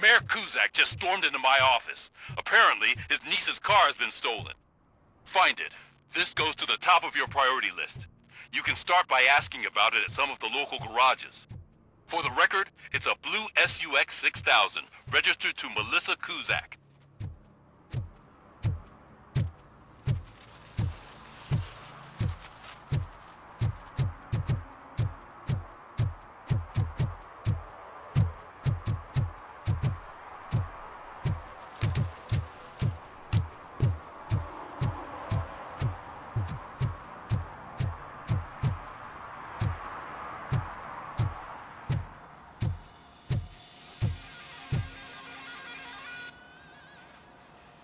Mayor Kuzak just stormed into my office. Apparently, his niece's car has been stolen. Find it. This goes to the top of your priority list. You can start by asking about it at some of the local garages. For the record, it's a blue SUX 6000, registered to Melissa Kuzak.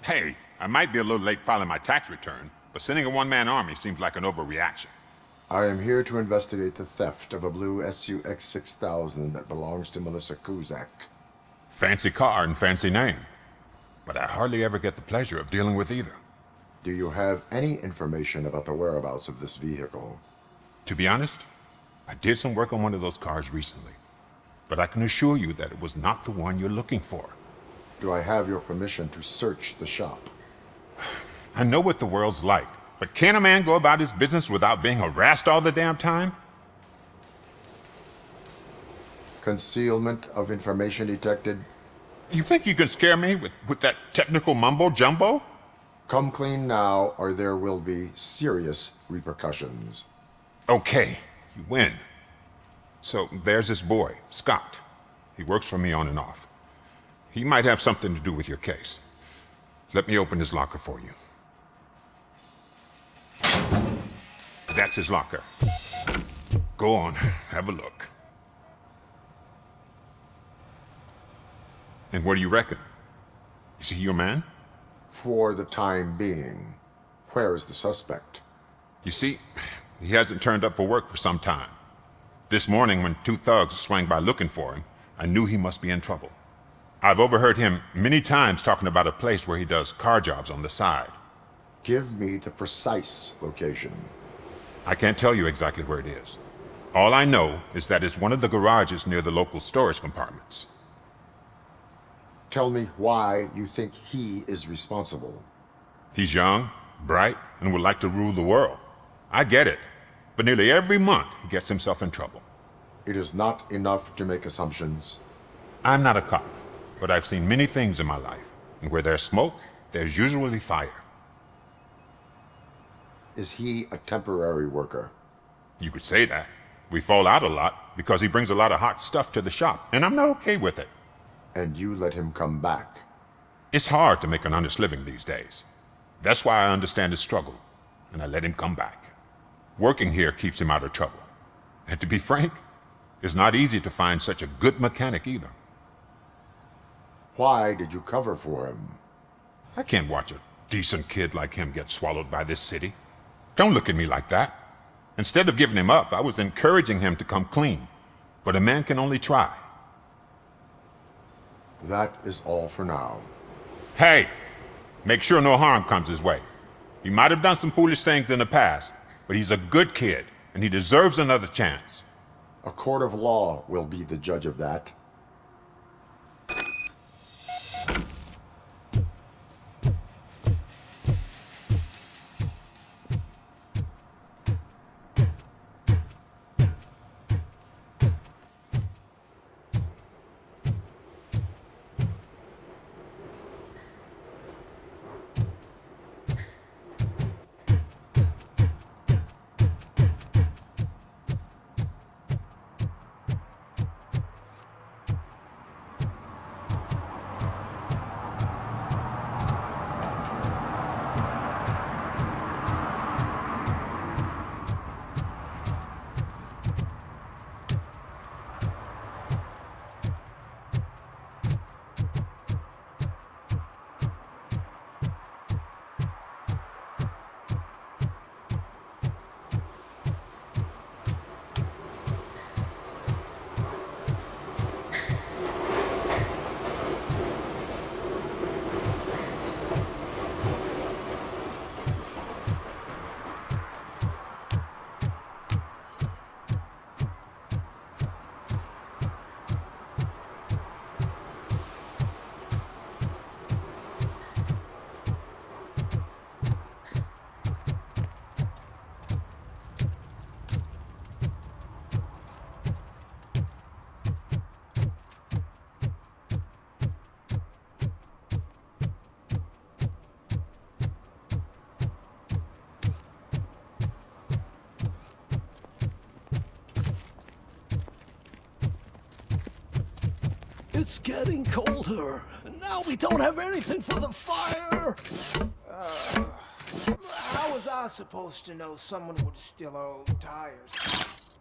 Hey, I might be a little late filing my tax return, but sending a one-man army seems like an overreaction. I am here to investigate the theft of a blue SUX 6000 that belongs to Melissa Kuzak. Fancy car and fancy name, but I hardly ever get the pleasure of dealing with either. Do you have any information about the whereabouts of this vehicle? To be honest, I did some work on one of those cars recently, but I can assure you that it was not the one you're looking for. Do I have your permission to search the shop? I know what the world's like, but can a man go about his business without being harassed all the damn time? Concealment of information detected. You think you can scare me with that technical mumbo-jumbo? Come clean now, or there will be serious repercussions. Okay, you win. So there's this boy, Scott. He works for me on and off. He might have something to do with your case. Let me open his locker for you. That's his locker. Go on, have a look. And what do you reckon? Is he your man? For the time being. Where is the suspect? You see, he hasn't turned up for work for some time. This morning, when two thugs swang by looking for him, I knew he must be in trouble. I've overheard him many times talking about a place where he does car jobs on the side. Give me the precise location. I can't tell you exactly where it is. All I know is that it's one of the garages near the local storage compartments. Tell me why you think he is responsible. He's young, bright, and would like to rule the world. I get it, but nearly every month he gets himself in trouble. It is not enough to make assumptions. I'm not a cop, but I've seen many things in my life, and where there's smoke, there's usually fire. Is he a temporary worker? You could say that. We fall out a lot because he brings a lot of hot stuff to the shop, and I'm not okay with it. And you let him come back? It's hard to make an honest living these days. That's why I understand his struggle, and I let him come back. Working here keeps him out of trouble. And to be frank, it's not easy to find such a good mechanic either. Why did you cover for him? I can't watch a decent kid like him get swallowed by this city. Don't look at me like that. Instead of giving him up, I was encouraging him to come clean. But a man can only try. That is all for now. Hey, make sure no harm comes his way. He might have done some foolish things in the past, but he's a good kid, and he deserves another chance. A court of law will be the judge of that. It's getting colder, and now we don't have anything for the fire! How was I supposed to know someone would steal our old tires?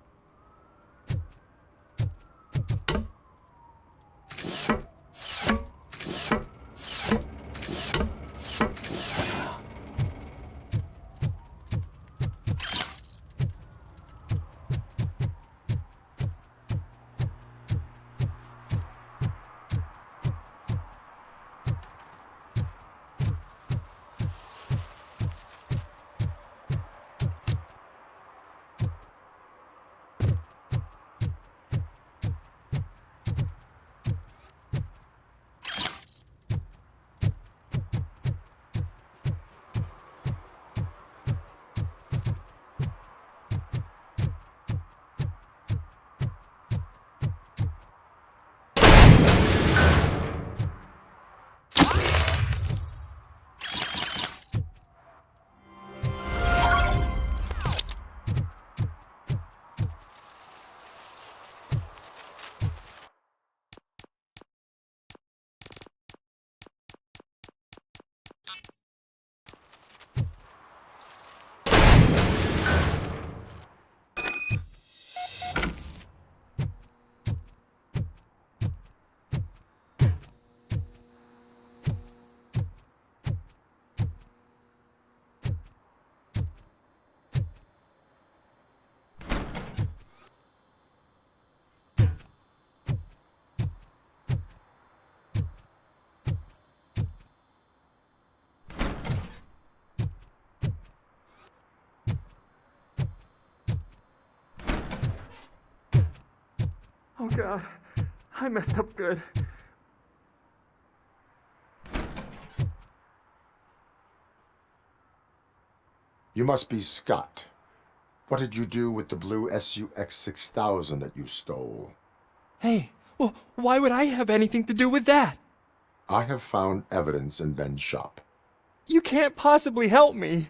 Oh God, I messed up good. You must be Scott. What did you do with the blue SUX 6000 that you stole? Hey, well, why would I have anything to do with that? I have found evidence in Ben's shop. You can't possibly help me.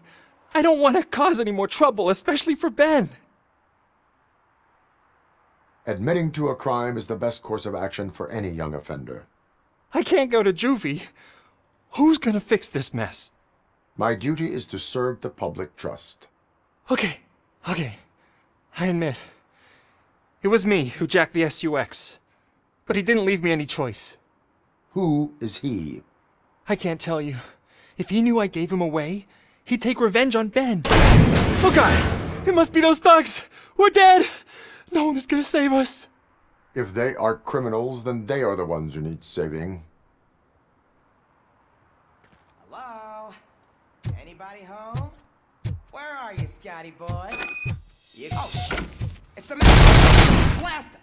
I don't want to cause any more trouble, especially for Ben. Admitting to a crime is the best course of action for any young offender. I can't go to juvie. Who's gonna fix this mess? My duty is to serve the public trust. Okay. I admit. It was me who jacked the SUX. But he didn't leave me any choice. Who is he? I can't tell you. If he knew I gave him away, he'd take revenge on Ben. Oh God! It must be those thugs! We're dead! No one is gonna save us. If they are criminals, then they are the ones who need saving. Hello? Anybody home? Where are you, Scotty boy? Oh, shit! It's the man! Blast him!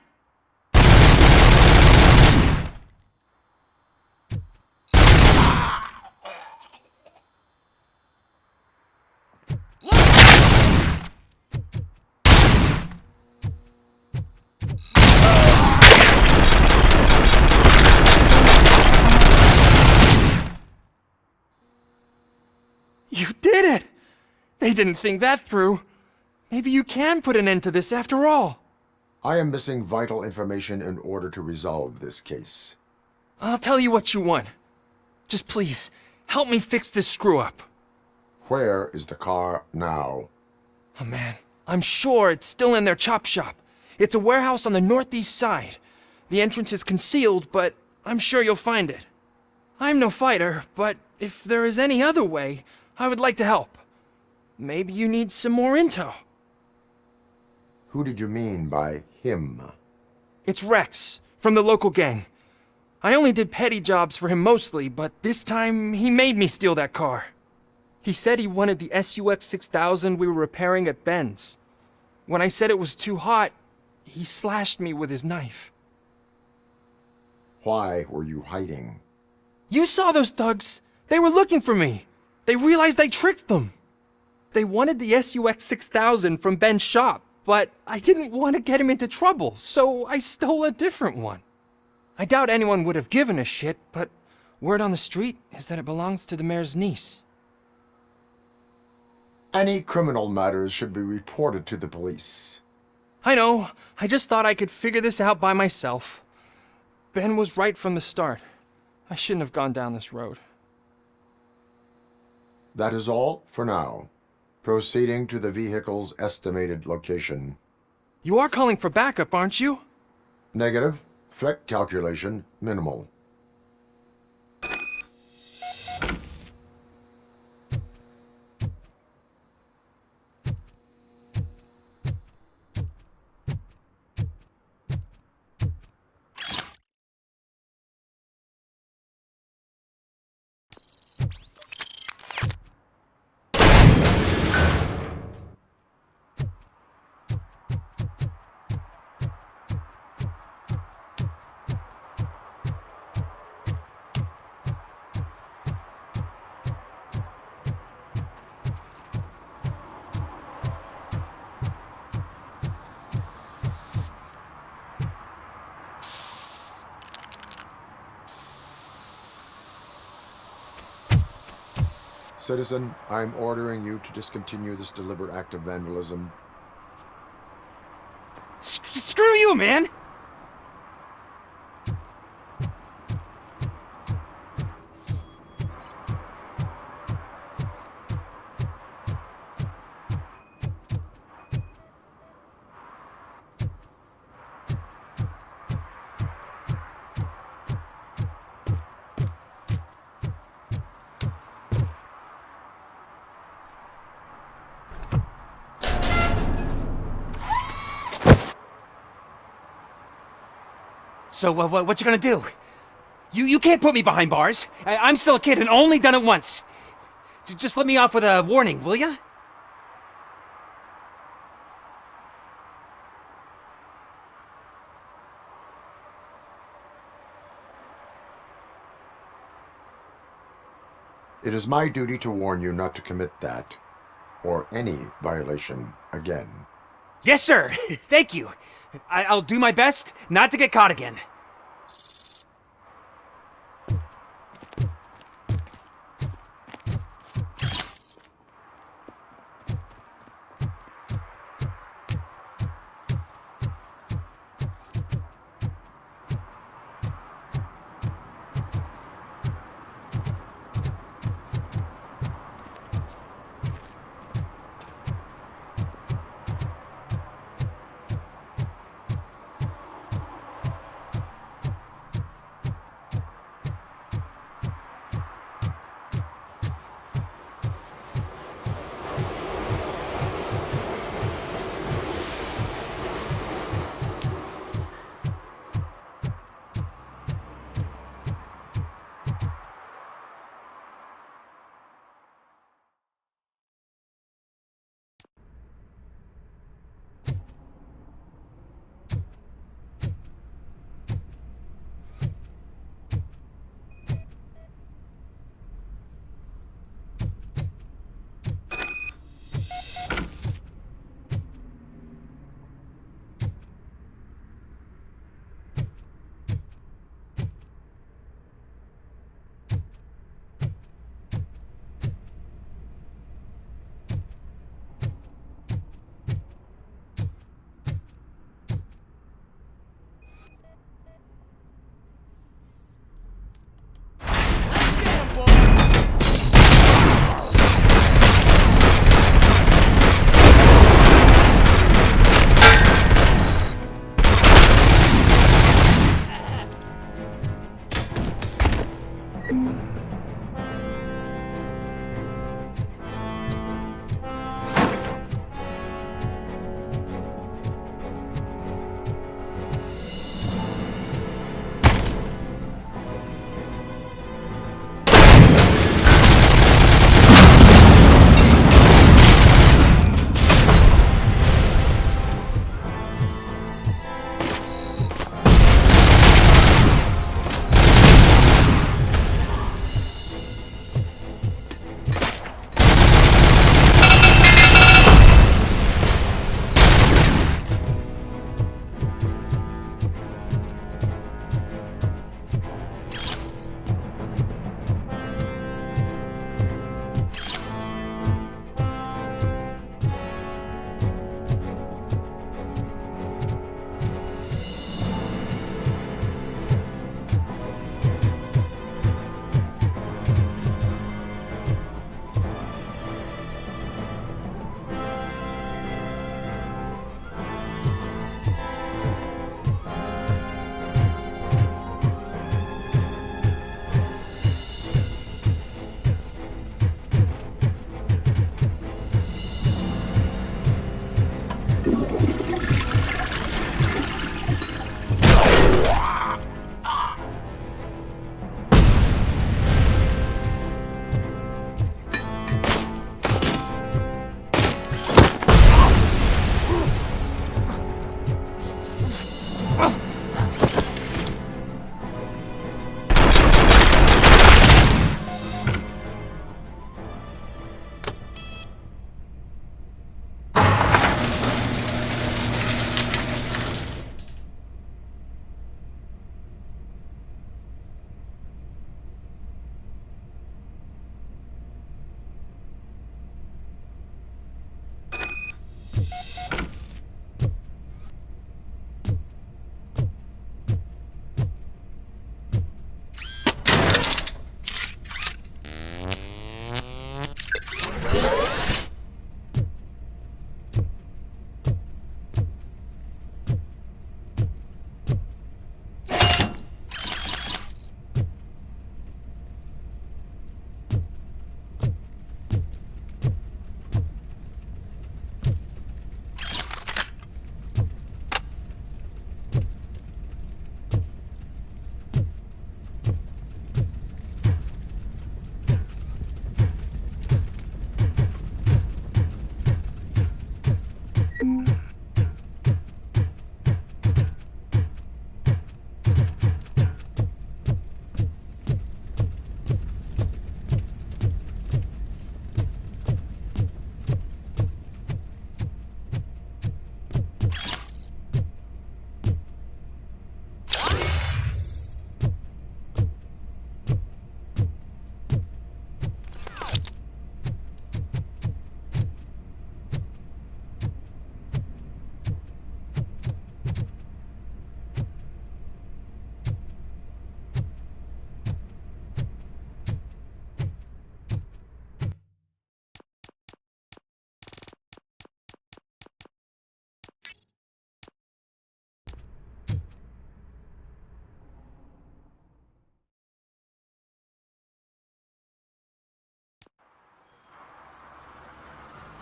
You did it! They didn't think that through. Maybe you can put an end to this after all. I am missing vital information in order to resolve this case. I'll tell you what you want. Just please, help me fix this screw-up. Where is the car now? Oh man, I'm sure it's still in their chop shop. It's a warehouse on the northeast side. The entrance is concealed, but I'm sure you'll find it. I'm no fighter, but if there is any other way, I would like to help. Maybe you need some more intel. Who did you mean by him? It's Rex, from the local gang. I only did petty jobs for him mostly, but this time he made me steal that car. He said he wanted the SUX 6000 we were repairing at Ben's. When I said it was too hot, he slashed me with his knife. Why were you hiding? You saw those thugs! They were looking for me! They realized I tricked them! They wanted the SUX 6000 from Ben's shop, but I didn't want to get him into trouble, so I stole a different one. I doubt anyone would have given a shit, but word on the street is that it belongs to the mayor's niece. Any criminal matters should be reported to the police. I know, I just thought I could figure this out by myself. Ben was right from the start. I shouldn't have gone down this road. That is all for now. Proceeding to the vehicle's estimated location. You are calling for backup, aren't you? Negative. Threat calculation minimal. Citizen, I'm ordering you to discontinue this deliberate act of vandalism. Screw you, man! So, what you gonna do? You can't put me behind bars. I'm still a kid and only done it once. Just let me off with a warning, will ya? It is my duty to warn you not to commit that, or any violation, again. Yes, sir. Thank you. I'll do my best not to get caught again.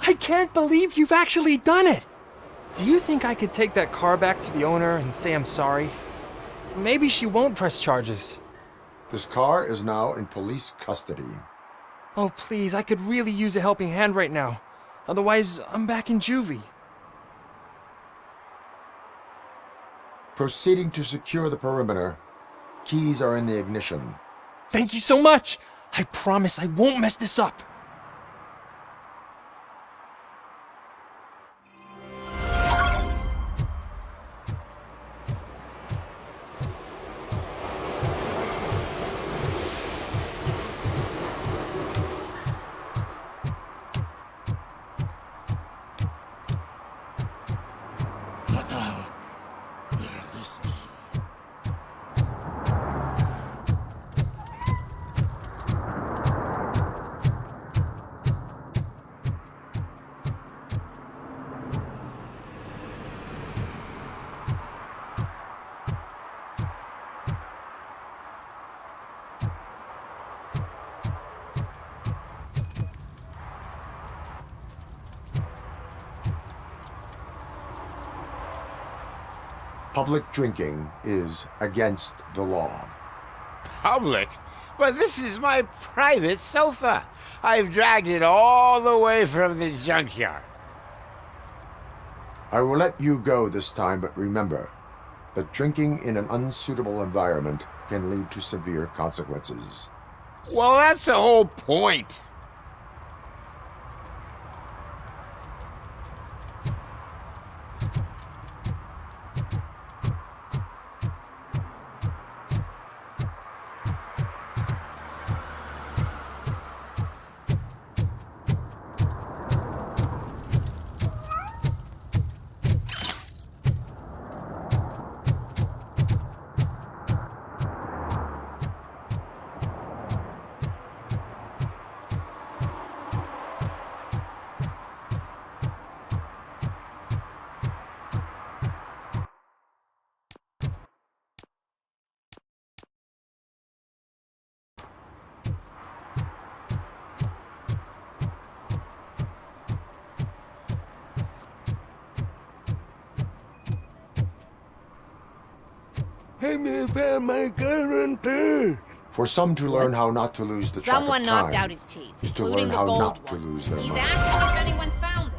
I can't believe you've actually done it! Do you think I could take that car back to the owner and say I'm sorry? Maybe she won't press charges. This car is now in police custody. Oh, please, I could really use a helping hand right now. Otherwise, I'm back in juvie. Proceeding to secure the perimeter. Keys are in the ignition. Thank you so much! I promise I won't mess this up. They're listening. Public drinking is against the law. Public? But this is my private sofa. I've dragged it all the way from the junkyard. I will let you go this time, but remember that drinking in an unsuitable environment can lead to severe consequences. Well, that's the whole point. For some to learn how not to lose the track Someone of time knocked out his teeth, is to including learn the how gold not to one. lose their He's money. asking if anyone found it.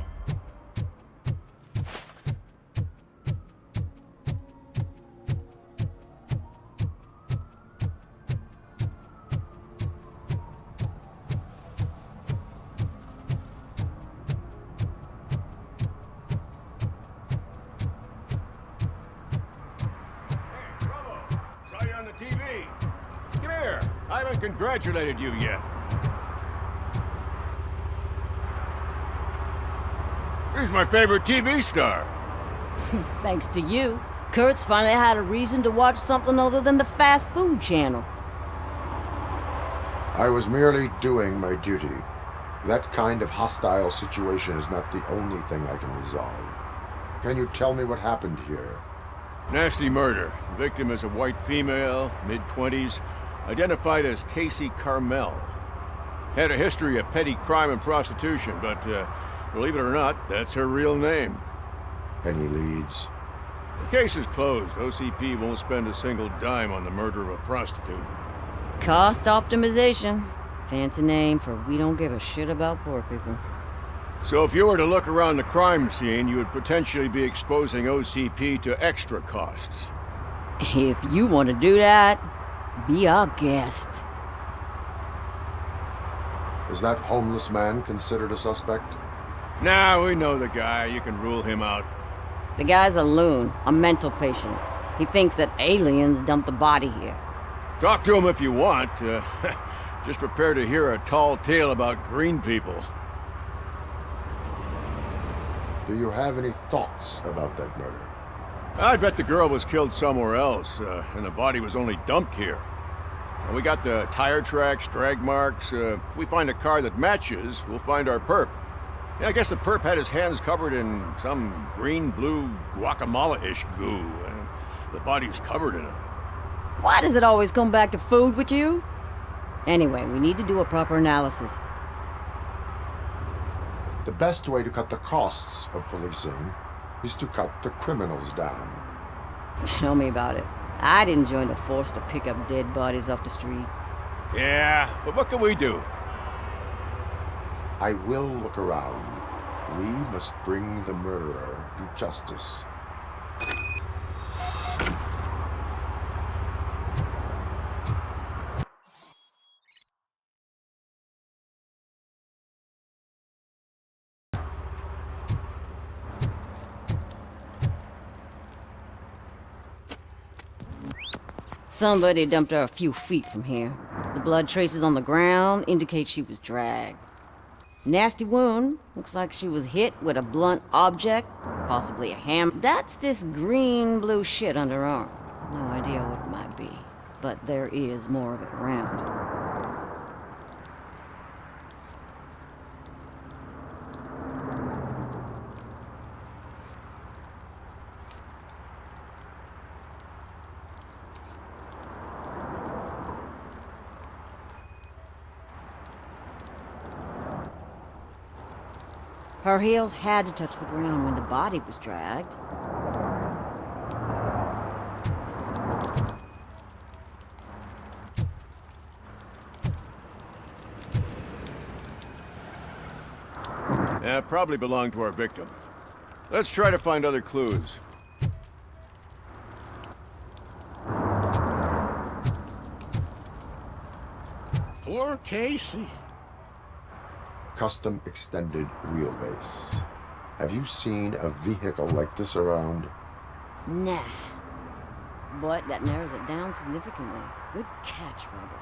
Saw you on the TV. Come here. I haven't congratulated you yet. He's my favorite TV star. Thanks to you, Kurt's finally had a reason to watch something other than the fast food channel. I was merely doing my duty. That kind of hostile situation is not the only thing I can resolve. Can you tell me what happened here? Nasty murder. The victim is a white female, mid-20s, identified as Casey Carmel. Had a history of petty crime and prostitution, but believe it or not, that's her real name. Any leads? The case is closed. OCP won't spend a single dime on the murder of a prostitute. Cost optimization. Fancy name for we don't give a shit about poor people. So if you were to look around the crime scene, you would potentially be exposing OCP to extra costs. If you want to do that, be our guest. Is that homeless man considered a suspect? Nah, we know the guy. You can rule him out. The guy's a loon, a mental patient. He thinks that aliens dumped the body here. Talk to him if you want. Just prepare to hear a tall tale about green people. Do you have any thoughts about that murder? I bet the girl was killed somewhere else, and the body was only dumped here. And we got the tire tracks, drag marks. If we find a car that matches, we'll find our perp. Yeah, I guess the perp had his hands covered in some green-blue guacamole-ish goo, and the body was covered in it. Why does it always come back to food with you? Anyway, we need to do a proper analysis. The best way to cut the costs of policing is to cut the criminals down. Tell me about it. I didn't join the force to pick up dead bodies off the street. Yeah, but what can we do? I will look around. We must bring the murderer to justice. Somebody dumped her a few feet from here. The blood traces on the ground indicate she was dragged. Nasty wound. Looks like she was hit with a blunt object, possibly a hammer. That's this green-blue shit under her arm. No idea what it might be, but there is more of it around. Her heels had to touch the ground when the body was dragged. Yeah, probably belonged to our victim. Let's try to find other clues. Poor Casey. Custom extended wheelbase. Have you seen a vehicle like this around? Nah. But that narrows it down significantly. Good catch, Robo.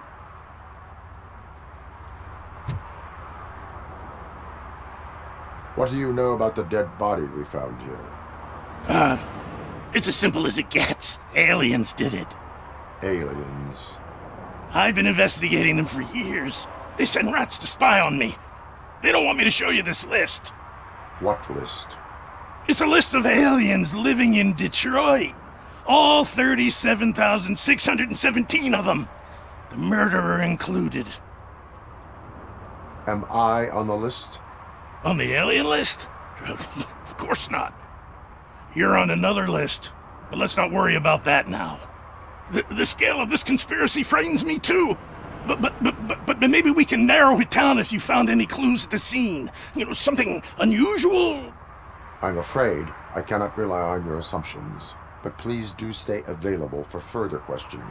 What do you know about the dead body we found here? It's as simple as it gets. Aliens did it. Aliens. I've been investigating them for years. They send rats to spy on me. They don't want me to show you this list. What list? It's a list of aliens living in Detroit. All 37,617 of them. The murderer included. Am I on the list? On the alien list? Of course not. You're on another list, but let's not worry about that now. The scale of this conspiracy frightens me too. But maybe we can narrow it down if you found any clues at the scene. You know, something unusual. I'm afraid I cannot rely on your assumptions, but please do stay available for further questioning.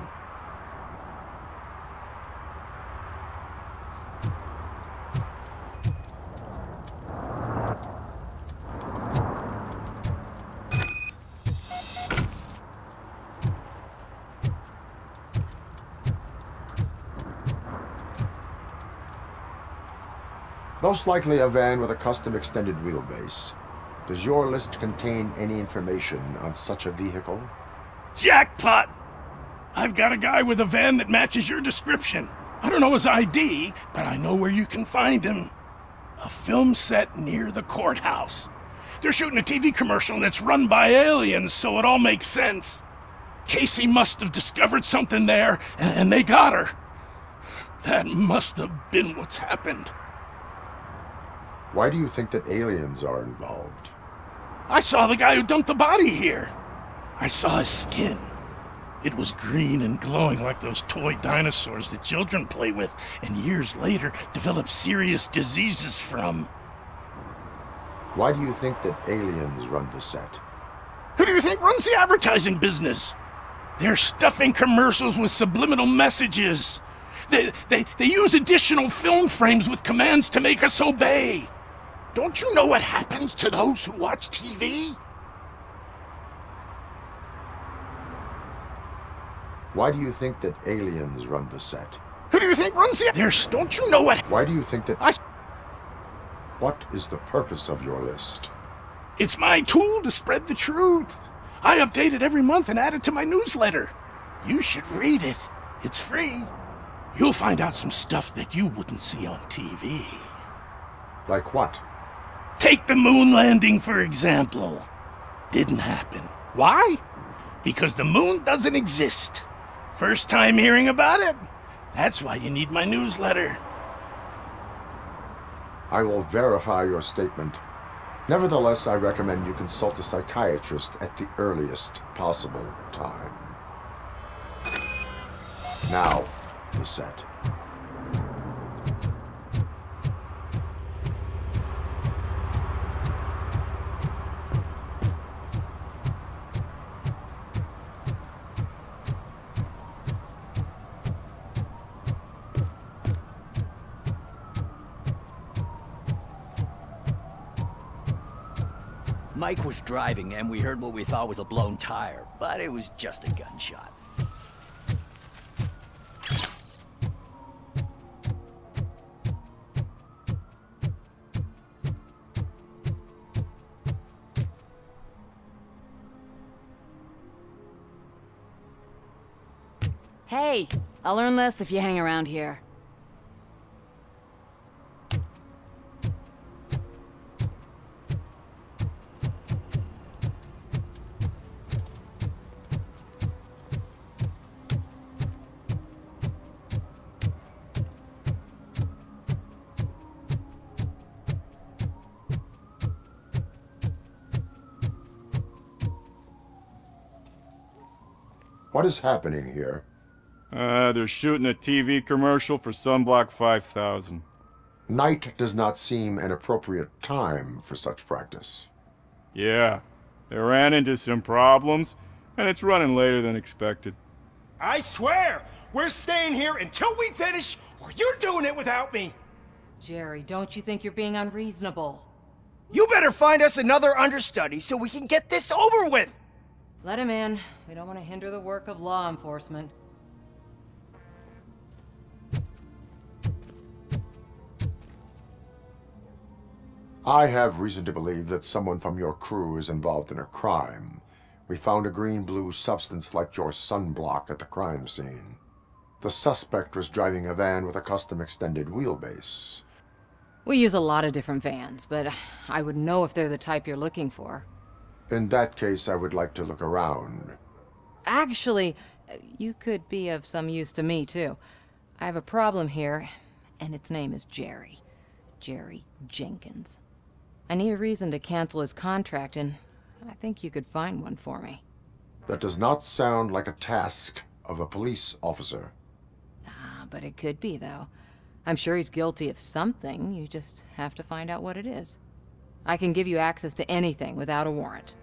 Most likely a van with a custom extended wheelbase. Does your list contain any information on such a vehicle? Jackpot! I've got a guy with a van that matches your description. I don't know his ID, but I know where you can find him. A film set near the courthouse. They're shooting a TV commercial and it's run by aliens, so it all makes sense. Casey must have discovered something there, and they got her. That must have been what's happened. Why do you think that aliens are involved? I saw the guy who dumped the body here. I saw his skin. It was green and glowing like those toy dinosaurs that children play with and years later develop serious diseases from. Why do you think that aliens run the set? Who do you think runs the advertising business? They're stuffing commercials with subliminal messages. They use additional film frames with commands to make us obey. Don't you know what happens to those who watch TV? Why do you think that aliens run the set? Who do you think runs the... Don't you know what... Why do you think that... What is the purpose of your list? It's my tool to spread the truth. I update it every month and add it to my newsletter. You should read it. It's free. You'll find out some stuff that you wouldn't see on TV. Like what? Take the moon landing, for example. Didn't happen. Why? Because the moon doesn't exist. First time hearing about it? That's why you need my newsletter. I will verify your statement. Nevertheless, I recommend you consult a psychiatrist at the earliest possible time. Now, the set. Mike was driving and we heard what we thought was a blown tire, but it was just a gunshot. Hey, I'll learn less if you hang around here. What is happening here? They're shooting a TV commercial for Sunblock 5000. Night does not seem an appropriate time for such practice. Yeah, they ran into some problems, and it's running later than expected. I swear, we're staying here until we finish, or you're doing it without me. Jerry, don't you think you're being unreasonable? You better find us another understudy so we can get this over with! Let him in. We don't want to hinder the work of law enforcement. I have reason to believe that someone from your crew is involved in a crime. We found a green-blue substance like your sunblock at the crime scene. The suspect was driving a van with a custom extended wheelbase. We use a lot of different vans, but I would know if they're the type you're looking for. In that case, I would like to look around. Actually, you could be of some use to me, too. I have a problem here, and its name is Jerry. Jerry Jenkins. I need a reason to cancel his contract, and I think you could find one for me. That does not sound like a task of a police officer. But it could be, though. I'm sure he's guilty of something. You just have to find out what it is. I can give you access to anything without a warrant.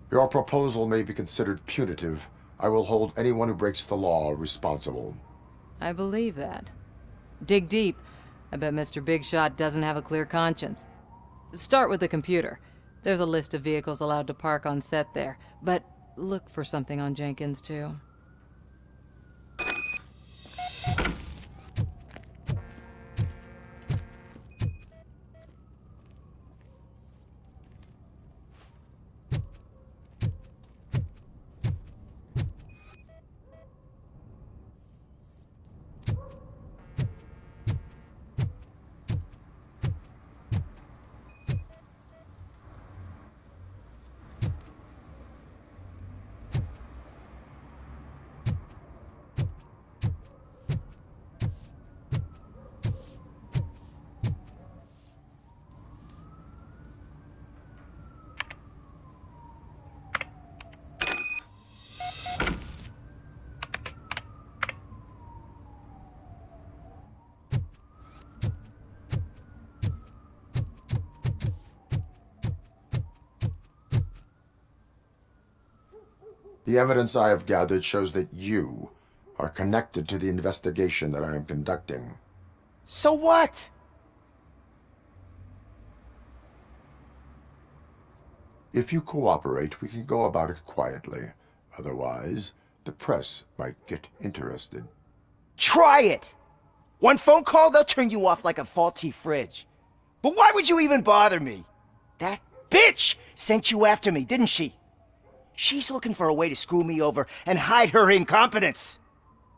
Your proposal may be considered punitive. I will hold anyone who breaks the law responsible. I believe that. Dig deep. I bet Mr. Big Shot doesn't have a clear conscience. Start with the computer. There's a list of vehicles allowed to park on set there. But look for something on Jenkins, too. The evidence I have gathered shows that you are connected to the investigation that I am conducting. So what? If you cooperate, we can go about it quietly. Otherwise, the press might get interested. Try it! One phone call, they'll turn you off like a faulty fridge. But why would you even bother me? That bitch sent you after me, didn't she? She's looking for a way to screw me over and hide her incompetence.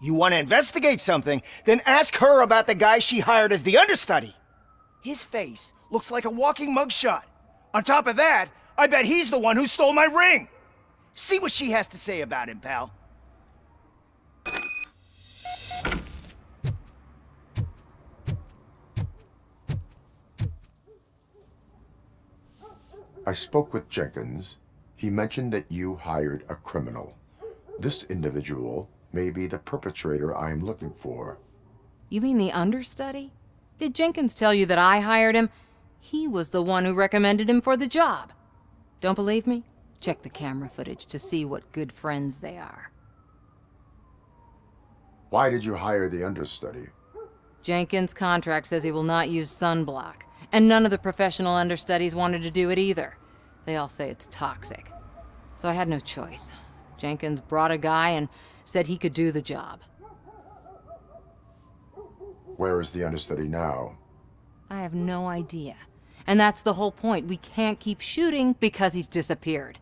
You want to investigate something, then ask her about the guy she hired as the understudy. His face looks like a walking mugshot. On top of that, I bet he's the one who stole my ring. See what she has to say about him, pal. I spoke with Jenkins. He mentioned that you hired a criminal. This individual may be the perpetrator I am looking for. You mean the understudy? Did Jenkins tell you that I hired him? He was the one who recommended him for the job. Don't believe me? Check the camera footage to see what good friends they are. Why did you hire the understudy? Jenkins' contract says he will not use sunblock, and none of the professional understudies wanted to do it either. They all say it's toxic. So I had no choice. Jenkins brought a guy and said he could do the job. Where is the understudy now? I have no idea. And that's the whole point. We can't keep shooting because he's disappeared.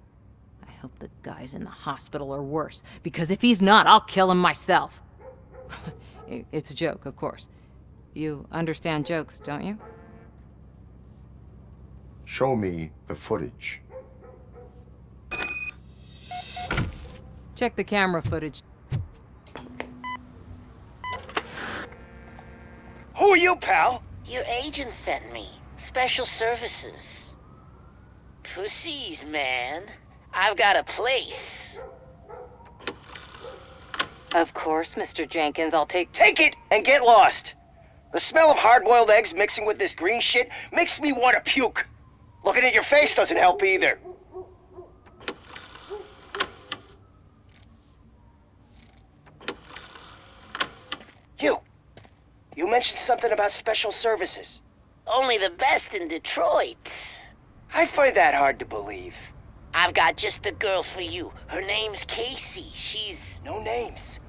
I hope the guy's in the hospital or worse, because if he's not, I'll kill him myself. It's a joke, of course. You understand jokes, don't you? Show me the footage. Check the camera footage. Who are you, pal? Your agent sent me. Special services. Pussies, man. I've got a place. Of course, Mr. Jenkins, I'll take Take it and get lost. The smell of hard-boiled eggs mixing with this green shit makes me want to puke. Looking at your face doesn't help either. You mentioned something about special services. Only the best in Detroit. I find that hard to believe. I've got just the girl for you. Her name's Casey. She's... No names.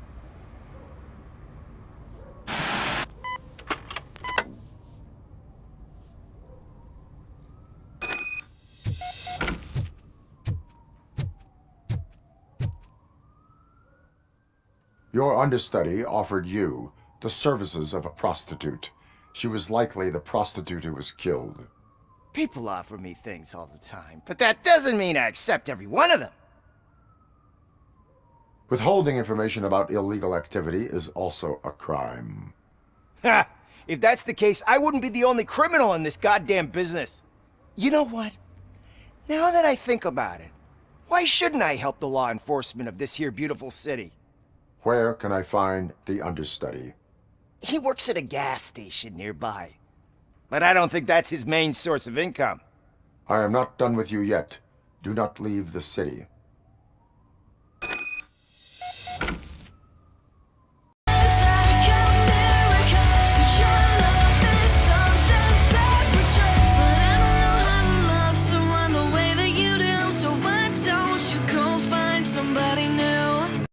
Your understudy offered you the services of a prostitute. She was likely the prostitute who was killed. People offer me things all the time, but that doesn't mean I accept every one of them. Withholding information about illegal activity is also a crime. Ha! If that's the case, I wouldn't be the only criminal in this goddamn business. You know what? Now that I think about it, why shouldn't I help the law enforcement of this here beautiful city? Where can I find the understudy? He works at a gas station nearby. But I don't think that's his main source of income. I am not done with you yet. Do not leave the city.